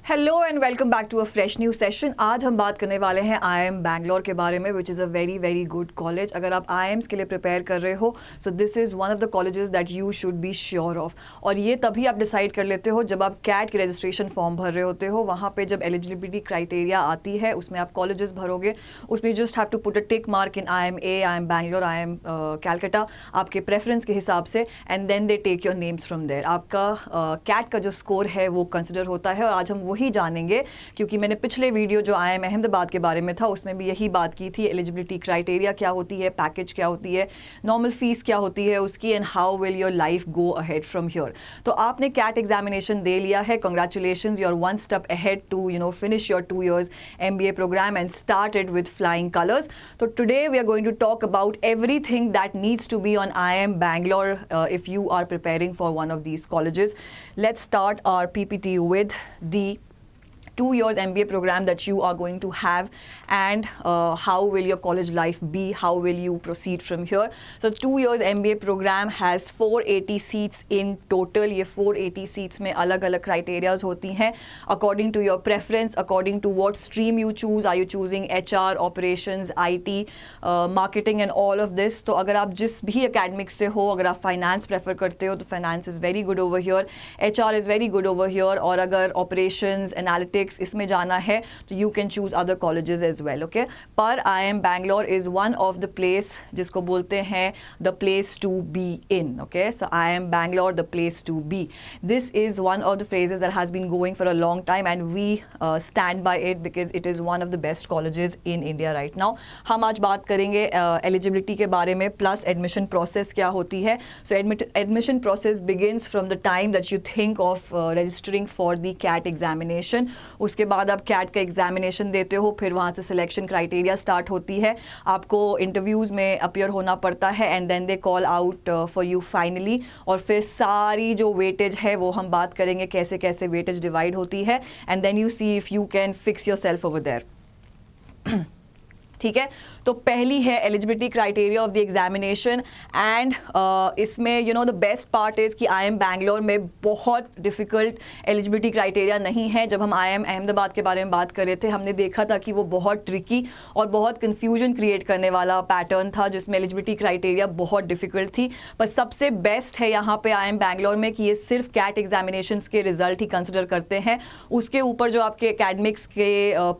Hello and welcome back to a fresh new session. आज हम बात करने वाले हैं IIM बैंगलोर के बारे में, which is a very very good college. अगर आप IIMs के लिए प्रिपेयर कर रहे हो so this is one of the colleges that you should be sure of. और ये तभी आप डिसाइड कर लेते हो जब आप कैट की रजिस्ट्रेशन फॉर्म भर रहे होते हो। वहाँ पे जब एलिजिबिलिटी क्राइटेरिया आती है उसमें आप कॉलेजेस भरोगे, उसमें just have to put a tick mark in IIMA, IIM Bangalore, IIM Calcutta आपके प्रेफरेंस के हिसाब से, and then they take your names from there. आपका कैट का जो स्कोर है वो कंसिडर होता है और आज हम वही जानेंगे, क्योंकि मैंने पिछले वीडियो जो IIM अहमदाबाद के बारे में था उसमें भी यही बात की थी। एलिजिबिलिटी क्राइटेरिया क्या होती है, पैकेज क्या होती है, नॉर्मल फीस क्या होती है उसकी, and how will your life go ahead from here. तो आपने कैट एग्जामिनेशन दे लिया है, congratulations, you are one step ahead to finish your 2 years MBA program and started with flying colors. So today we are going to talk about everything that needs to be on IIM Bangalore if you are preparing for one of these colleges. Let's start our PPT with the 2 years MBA program that you are going to have, and how will your college life be, how will you proceed from here. So 2 years MBA program has 480 seats in total. ये 480 seats में अलग अलग criterias होती हैं according to your preference, according to what stream you choose. Are you choosing HR, operations, IT, marketing and all of this? तो अगर आप जिस भी academic से हो, अगर आप finance prefer करते हो तो finance is very good over here, HR is very good over here, और अगर operations, analytics इसमें जाना है तो you can choose other colleges as well. Okay, पर IIM Bangalore is one of the place जिसको बोलते हैं the place to be in. Okay, so IIM Bangalore the place to be, this is one of the phrases that has been going for a long time and we stand by it because it is one of the best colleges in India right now. हम आज बात करेंगे eligibility के बारे में, plus admission process क्या होती है। So admission process begins from the time that you think of registering for the CAT examination. उसके बाद आप कैट का एग्जामिनेशन देते हो, फिर वहाँ से सिलेक्शन क्राइटेरिया स्टार्ट होती है, आपको इंटरव्यूज़ में अपीयर होना पड़ता है, and then they call out for you finally. और फिर सारी जो वेटेज है वो हम बात करेंगे कैसे कैसे वेटेज डिवाइड होती है, and then you see if you can fix yourself over there. ठीक है, तो पहली है eligibility criteria of the examination, and इसमें द बेस्ट पार्ट इज़ कि IIM बैंगलोर में बहुत डिफ़िकल्ट एलिजिबिलिटी क्राइटेरिया नहीं है। जब हम IIM अहमदाबाद के बारे में बात कर रहे थे हमने देखा था कि वो बहुत ट्रिकी और बहुत कन्फ्यूजन क्रिएट करने वाला पैटर्न था जिसमें एलिजिबिलिटी क्राइटेरिया बहुत डिफ़िकल्ट थी। पर सबसे बेस्ट है यहाँ पे IIM बैंगलोर में कि ये सिर्फ कैट एग्जामिनेशंस के रिजल्ट ही कंसिडर करते हैं, उसके ऊपर जो आपके एकेडमिक्स के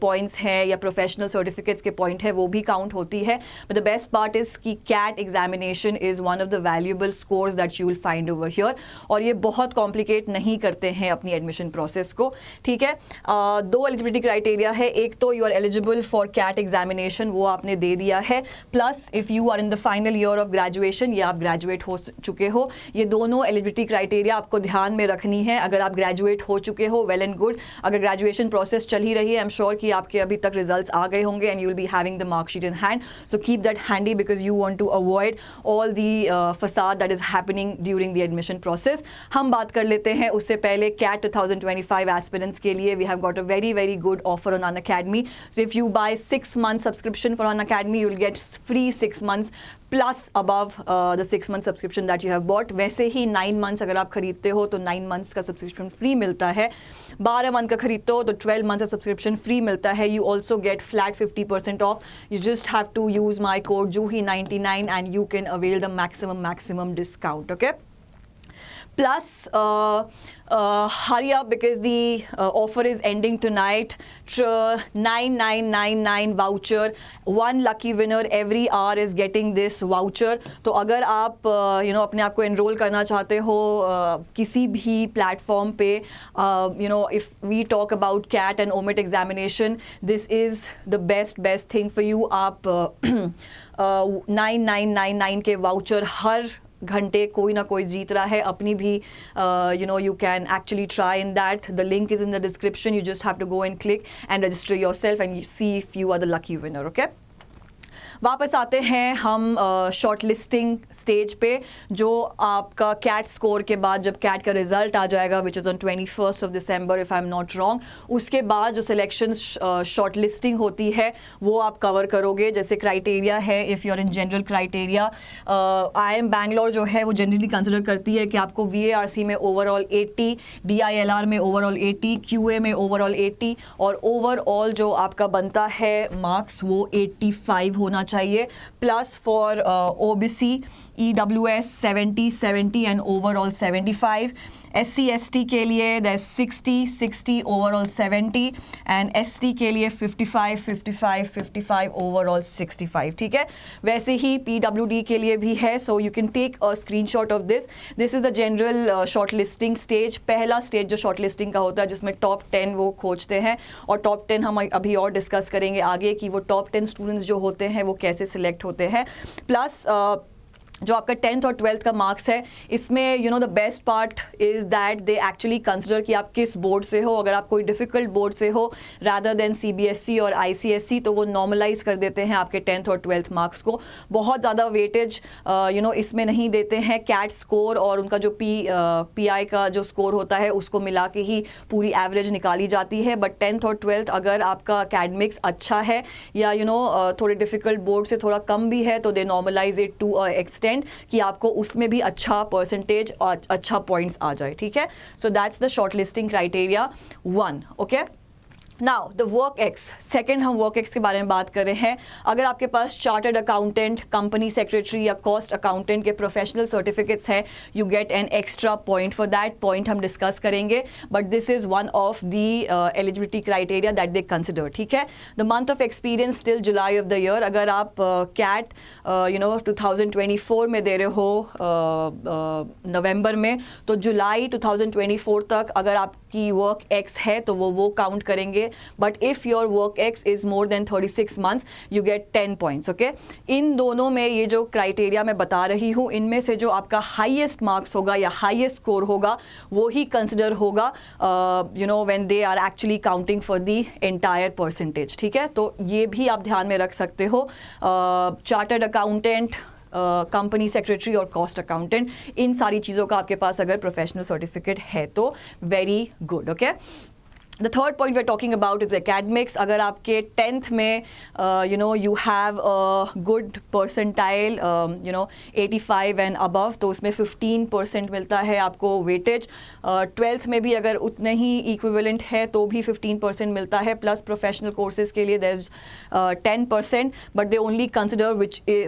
पॉइंट्स हैं या प्रोफेशनल सर्टिफिकेट्स के पॉइंट है वो भी काउंट होती है। But the best part is कि CAT examination is one of the valuable scores that you will find over here, और ये बहुत कॉम्प्लिकेट नहीं करते हैं अपनी एडमिशन प्रोसेस को। ठीक है, दो एलिजिबिलिटी क्राइटेरिया है, एक तो you are eligible for CAT examination, वो आपने दे दिया है, plus if you are in the final year of graduation या आप ग्रेजुएट हो चुके हो। ये दोनों एलिजिबिलिटी क्राइटेरिया आपको ध्यान में रखनी है। अगर आप ग्रेजुएट हो चुके हो वेल एंड गुड, अगर ग्रेजुएशन प्रोसेस चल ही रही है आई एम श्योर कि आपके अभी तक रिजल्ट्स आ गए होंगे and you will be having the mark sheet in hand, so keep that handy because you want to avoid all the facade that is happening during the admission process. हम बात कर लेते हैं उससे पहले CAT 2025 aspirants के लिए we have got a very very good offer on Unacademy. So if you buy 6 month subscription for Unacademy you will get free 6 months plus above the 6 month subscription that you have bought. वैसे ही 9 months अगर आप खरीदते हो तो 9 months का subscription free मिलता है, 12 month का खरीदते हो तो 12 months का सब्सक्रिप्शन फ्री मिलता है। You also get flat 50% of, you just have to use my code Juhi99 and you can avail the maximum discount. Okay, plus hurry up because the offer is ending tonight. 9999 voucher, one lucky winner every hour is getting this voucher. तो अगर आप अपने आप को enroll करना चाहते हो किसी भी प्लेटफॉर्म पे, if we talk about CAT and OMIT examination, this is the best thing for you. आप 9999 के वाउचर हर घंटे कोई ना कोई जीत रहा है अपनी भी, you can actually try in that. The link is in the description, you just have to go and click and register yourself and see if you are the lucky winner. Okay, वापस आते हैं हम short listing stage पे, जो आपका cat score के बाद जब कैट का रिजल्ट आ जाएगा which is on 21 December if I am not wrong, उसके बाद जो सिलेक्शन शॉर्ट लिस्टिंग होती है वो आप कवर करोगे। जैसे क्राइटेरिया है, if you are in general criteria, IIM Bangalore जो है वो जनरली कंसिडर करती है कि आपको VARC में ओवरऑल 80, DILR में ओवरऑल 80, QA में ओवरऑल 80 और ओवरऑल जो आपका बनता है मार्क्स वो 85 होना चाहिए। Plus for OBC EWS 70 and overall 75। SC ST के लिए दैट 60 ओवरऑल 70 एंड ST के लिए 55 ओवरऑल 65। ठीक है, वैसे ही PWD के लिए भी है। So you can take a screenshot of this is the general shortlisting stage. पहला स्टेज जो शॉर्ट लिस्टिंग का होता है जिसमें टॉप 10 वो खोजते हैं, और टॉप 10 हम अभी और डिस्कस करेंगे आगे कि वो टॉप 10 स्टूडेंट्स जो होते हैं वो कैसे सिलेक्ट होते हैं। प्लस जो आपका 10th और 12th का मार्क्स है, इसमें you know the best part is that they actually consider कि आप किस बोर्ड से हो। अगर आप कोई डिफ़िकल्ट बोर्ड से हो रादर देन CBSE और ICSE, तो वो नॉर्मलाइज कर देते हैं आपके 10th और 12th मार्क्स को। बहुत ज़्यादा वेटेज यू नो इसमें नहीं देते हैं। कैट स्कोर और उनका जो PI का जो स्कोर होता है उसको मिला के ही पूरी एवरेज निकाली जाती है। बट 10th और 12th अगर आपका अकेडमिक्स अच्छा है या यू नो थोड़े डिफ़िकल्ट बोर्ड से थोड़ा कम भी है, तो they normalise it to a extent कि आपको उसमें भी अच्छा परसेंटेज और अच्छा पॉइंट्स आ जाए। ठीक है, so that's the short listing criteria 1। Okay, now the work ex, second हम वर्क एक्स के बारे में बात कर रहे हैं। अगर आपके पास चार्टर्ड अकाउंटेंट, कंपनी सेक्रेटरी या कॉस्ट अकाउंटेंट के प्रोफेशनल सर्टिफिकेट्स हैं, you get an extra point for that. Point हम डिस्कस करेंगे, but this is one of the eligibility criteria that they consider. ठीक है, the month of experience till July of the year. अगर आप cat you know 2024 में दे रहे हो नवंबर में, तो जुलाई 2024 तक अगर आपकी वर्क एक्स है तो वो काउंट करेंगे। But if your work X is more than 36 months, you get 10 points. Okay? इन दोनों में ये जो क्राइटेरिया मैं बता रही हूँ, इनमें से जो आपका हाईएस्ट मार्क्स होगा या हाईएस्ट स्कोर होगा वो ही कंसिडर होगा you know when they are actually counting for the entire percentage. ठीक है, तो ये भी आप ध्यान में रख सकते हो। चार्टर्ड अकाउंटेंट, कंपनी सेक्रेटरी और कॉस्ट अकाउंटेंट, इन सारी चीज़ों का आपके पास अगर प्रोफेशनल सर्टिफिकेट है तो very good. Okay, The third point we're talking about is academics. अगर आपके 10th में you know you have a good percentile you know 85 and above, तो उसमें 15% मिलता है आपको वेटेज। 12th में भी अगर उतने ही इक्विवेलेंट है तो भी 15% मिलता है। प्लस प्रोफेशनल कोर्सेज के लिए there's 10%, but they only consider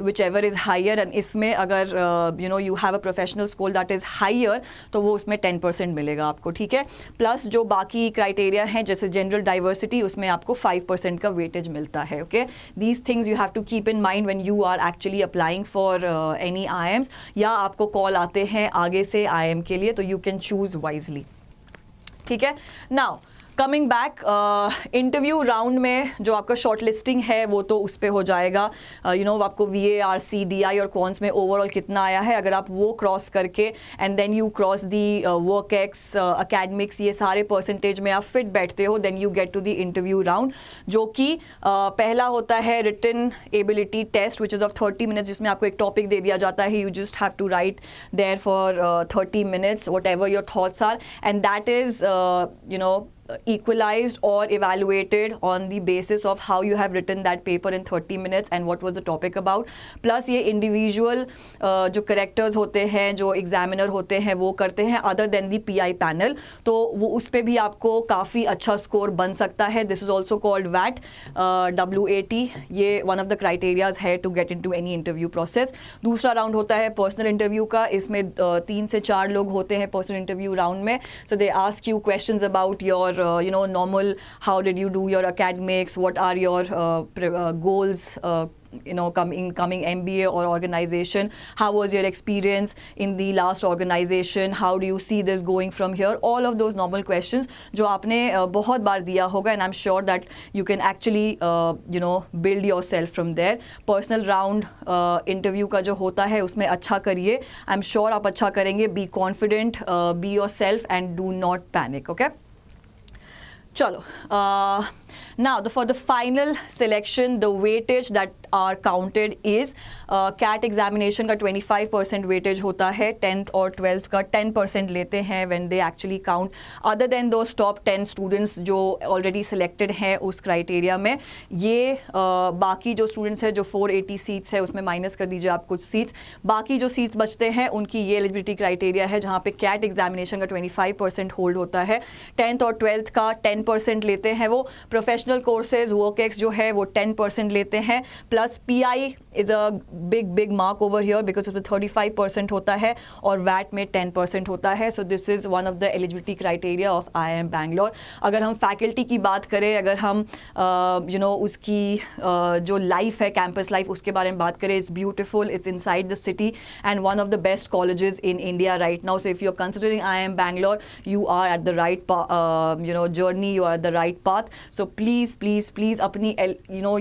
whichever is higher, and इसमें अगर you know you have a professional school that is higher तो वो उसमें 10% मिलेगा आपको। ठीक है, प्लस जो बाकी क्राइटेरिया हैं जैसे जनरल डाइवर्सिटी, उसमें आपको 5% का वेटेज मिलता है। Okay, these things you have to keep in mind when you are actually applying for any IIMs, या आपको कॉल आते हैं आगे से IIM के लिए, तो यू कैन चूज वाइजली। ठीक है, now coming back, interview round में जो आपका शॉर्ट लिस्टिंग है वो तो उस पर हो जाएगा। यू नो आपको VARC, DI और कॉन्स में ओवरऑल कितना आया है, अगर आप वो क्रॉस करके and then you cross the work ex, academics, ये सारे परसेंटेज में आप फिट बैठते हो, then you get to the interview round, जो कि पहला होता है written ability test which is of 30 minutes, जिसमें आपको एक टॉपिक दे दिया जाता है। You just have to right there for 30 minutes whatever your thoughts are, and that is you know equalized or evaluated on the basis of how you have written that paper in 30 minutes and what was the topic about. Plus ये individual जो correctors होते हैं, जो examiner होते हैं, वो करते हैं other than the PI panel, तो वो उस पर भी आपको काफ़ी अच्छा score बन सकता है। This is also called WAT, WAT, ये one of the criterias है to get into any interview process. दूसरा राउंड होता है personal interview का, इसमें 3 से 4 लोग होते हैं personal interview round में। So they ask you questions about your you know normal, how did you do your academics, what are your goals you know coming MBA or organization, how was your experience in the last organization, how do you see this going from here, all of those normal questions जो आपने बहुत बार दिया होगा, and I'm sure that you can actually you know build yourself from there. Personal round interview का जो होता है उसमें अच्छा करिए, I'm sure आप अच्छा करेंगे। Be confident, be yourself and do not panic. Okay, चलो, now for the final selection, the weightage that are counted is CAT examination का 25% वेटेज होता है, 10th और 12th का 10% लेते हैं when they actually count. Other than those top 10 students जो already selected हैं उस क्राइटेरिया में, ये बाकी जो स्टूडेंट्स हैं जो 480 सीट्स है उसमें माइनस कर दीजिए आप कुछ सीट्स, बाकी जो सीट्स बचते हैं उनकी ये एलिजिबिलिटी क्राइटेरिया है जहाँ पे कैट एग्जामिनेशन का 25% होल्ड होता है, 10th और 12th का 10% लेते हैं वो, प्रोफेशनल कोर्सेज वर्क जो है वो 10% लेते हैं, plus pi is a big mark over here because उसमें 35% होता है और वैट में 10% होता है। So this is one of the eligibility criteria of IIM Bangalore. अगर हम फैकल्टी की बात करें, अगर हम उसकी जो लाइफ है, कैंपस लाइफ, उसके बारे में बात करें, it's beautiful, it's inside the city and one of the best colleges in India right now. So if you are considering IIM Bangalore, you are at the right journey, you are at the right path. So please अपनी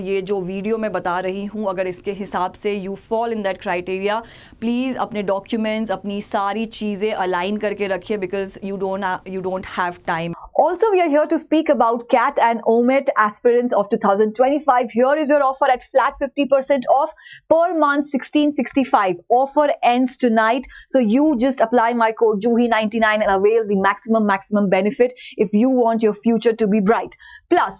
ये जो video मैं बता रही हूँ, अगर इसके हिसाब से you fall in that criteria, please अपने डॉक्यूमेंट्स, अपनी सारी चीज़ें अलाइन करके रखिए because you don't have time. Also, we are here to speak about CAT and OMET aspirants of 2025. Here is your offer at flat 50% off per month, 1665. Offer ends tonight. So you just apply my code JUHI99 and avail the maximum benefit if you want your future to be bright. Plus,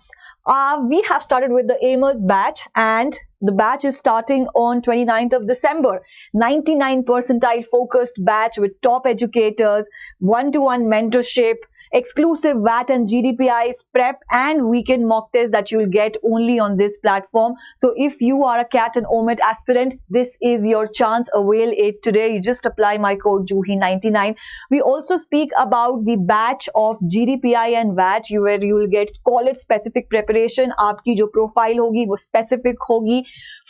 we have started with the Aimers batch and the batch is starting on 29th of December. 99 percentile focused batch with top educators, one-to-one mentorship, exclusive VAT and GDPI's prep and weekend mock test that you'll get only on this platform. So if you are a CAT and OMET aspirant, this is your chance. Avail it today. You just apply my code JUHI99. We also speak about the batch of GDPI and VAT where you will get college specific preparation. आपकी जो profile होगी वो specific होगी,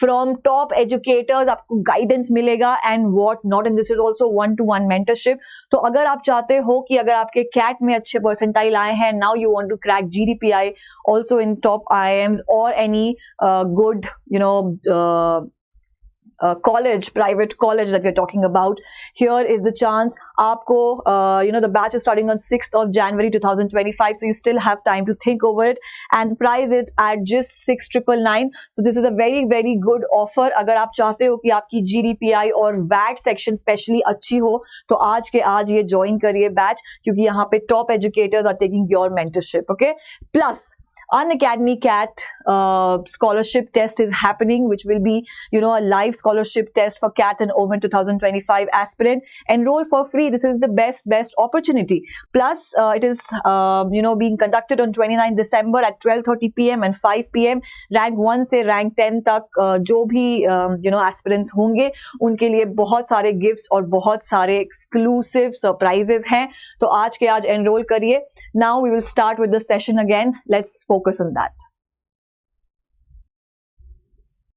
from top educators आपको guidance मिलेगा and what not, and this is also one-to-one mentorship. तो अगर आप चाहते हो कि अगर आपके CAT में अच्छे परसेंटाइल आए हैं, now you want to crack GDPI also in top IIMs or any good college, private college that we're talking about, here is the chance. Aapko, the batch is starting on 6th of January 2025, so you still have time to think over it, and the price is at just 6,999. So this is a very very good offer. अगर आप चाहते हो कि आपकी GDPI और VAT section specially अच्छी हो, तो आज के आज ये join करिए batch, क्योंकि यहाँ पे top educators are taking your mentorship. Okay, plus Unacademy CAT scholarship test is happening, which will be a live scholarship test for CAT and OMET 2025 aspirant. Enroll for free. This is the best opportunity. Plus, it is being conducted on 29 December at 12:30 p.m. and 5 p.m. Rank 1 से rank 10 तक जो भी aspirants होंगे उनके लिए बहुत सारे gifts और बहुत सारे exclusive surprises हैं. तो आज के आज enroll करिए. Now we will start with the session again. Let's focus on that.